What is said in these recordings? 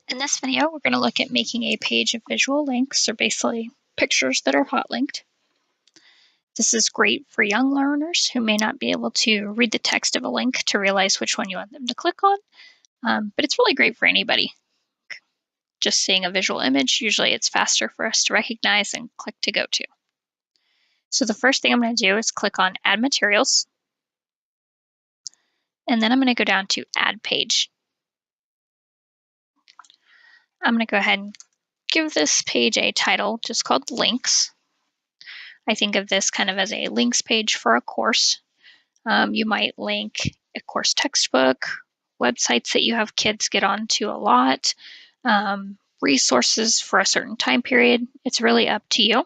In this video, we're going to look at making a page of visual links, or basically pictures that are hot linked. This is great for young learners who may not be able to read the text of a link to realize which one you want them to click on, but it's really great for anybody. Just seeing a visual image, usually it's faster for us to recognize and click to go to. So the first thing I'm going to do is click on Add Materials, and then I'm going to go down to Add Page. I'm going to go ahead and give this page a title just called Links. I think of this kind of as a links page for a course. You might link a course textbook, websites that you have kids get onto a lot, resources for a certain time period. It's really up to you.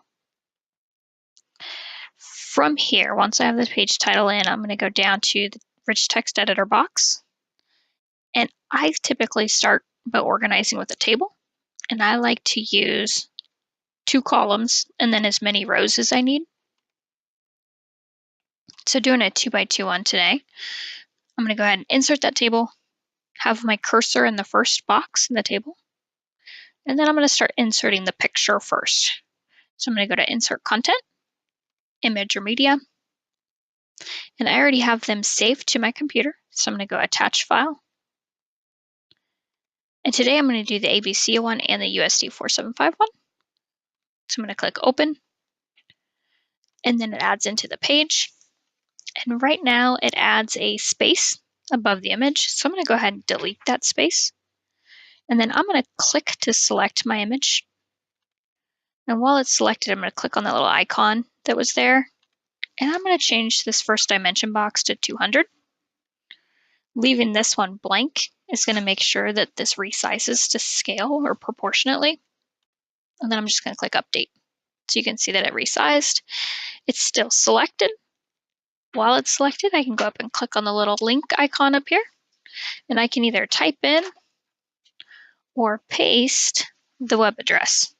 From here, once I have the page title in, I'm going to go down to the rich text editor box. And I typically start by organizing with a table. And I like to use 2 columns and then as many rows as I need. So doing a 2x2 one today, I'm going to go ahead and insert that table, have my cursor in the first box in the table, and then I'm going to start inserting the picture first. So I'm going to go to Insert Content, Image or Media, and I already have them saved to my computer, so I'm going to go Attach File. And today I'm going to do the ABC one and the USD 475 one. So I'm going to click Open, and then it adds into the page. And right now it adds a space above the image, so I'm going to go ahead and delete that space. And then I'm going to click to select my image. And while it's selected, I'm going to click on the little icon that was there. And I'm going to change this first dimension box to 200. Leaving this one blank is going to make sure that this resizes to scale or proportionately. And then I'm just going to click Update. So you can see that it resized. It's still selected. While it's selected, I can go up and click on the little link icon up here. And I can either type in or paste the web address.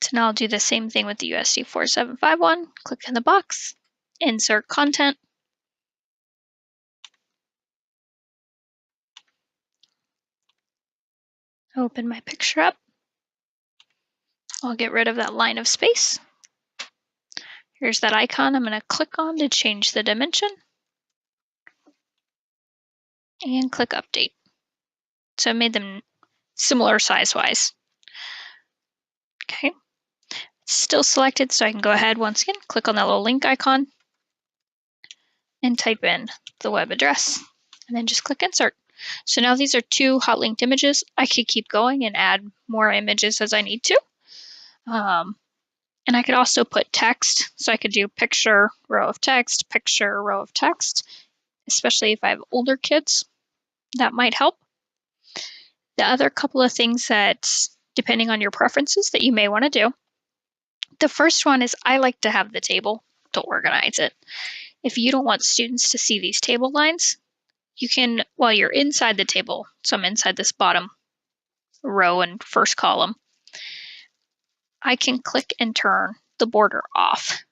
So now I'll do the same thing with the USD 475 one. Click in the box, insert content. Open my picture up. I'll get rid of that line of space. Here's that icon I'm going to click on to change the dimension. And click Update. So I made them similar size-wise. Okay. It's still selected, so I can go ahead once again, click on that little link icon, and type in the web address, and then just click Insert. So now these are 2 hot linked images. I could keep going and add more images as I need to. And I could also put text. So I could do picture, row of text, picture, row of text, especially if I have older kids. That might help. The other couple of things that, depending on your preferences, that you may want to do. The first one is I like to have the table to organize it. If you don't want students to see these table lines, you can, while you're inside the table, so I'm inside this bottom row and first column, I can click and turn the border off.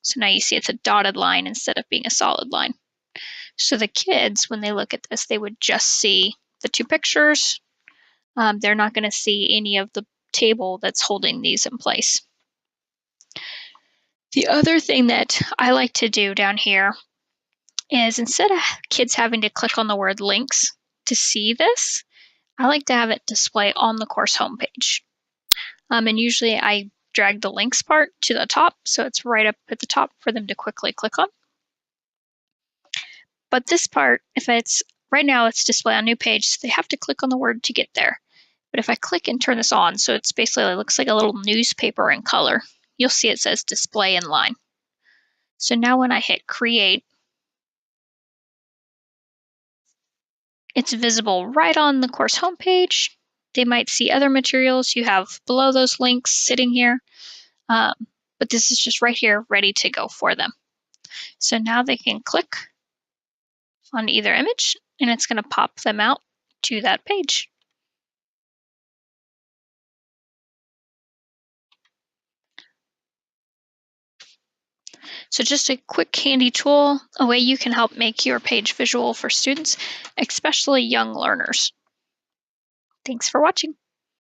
So now you see it's a dotted line instead of being a solid line. So the kids, when they look at this, they would just see the 2 pictures. They're not going to see any of the table that's holding these in place. The other thing that I like to do down here is instead of kids having to click on the word links to see this, I like to have it display on the course homepage. And usually I drag the links part to the top, so it's right up at the top for them to quickly click on. But this part, if it's right now, it's display on new page, so they have to click on the word to get there. But if I click and turn this on, so it's basically, it looks like a little newspaper in color, you'll see it says display in line. So now when I hit create, it's visible right on the course homepage. They might see other materials you have below those links sitting here, but this is just right here ready to go for them. So now they can click on either image and it's going to pop them out to that page. So just a quick handy tool, a way you can help make your page visual for students, especially young learners. Thanks for watching.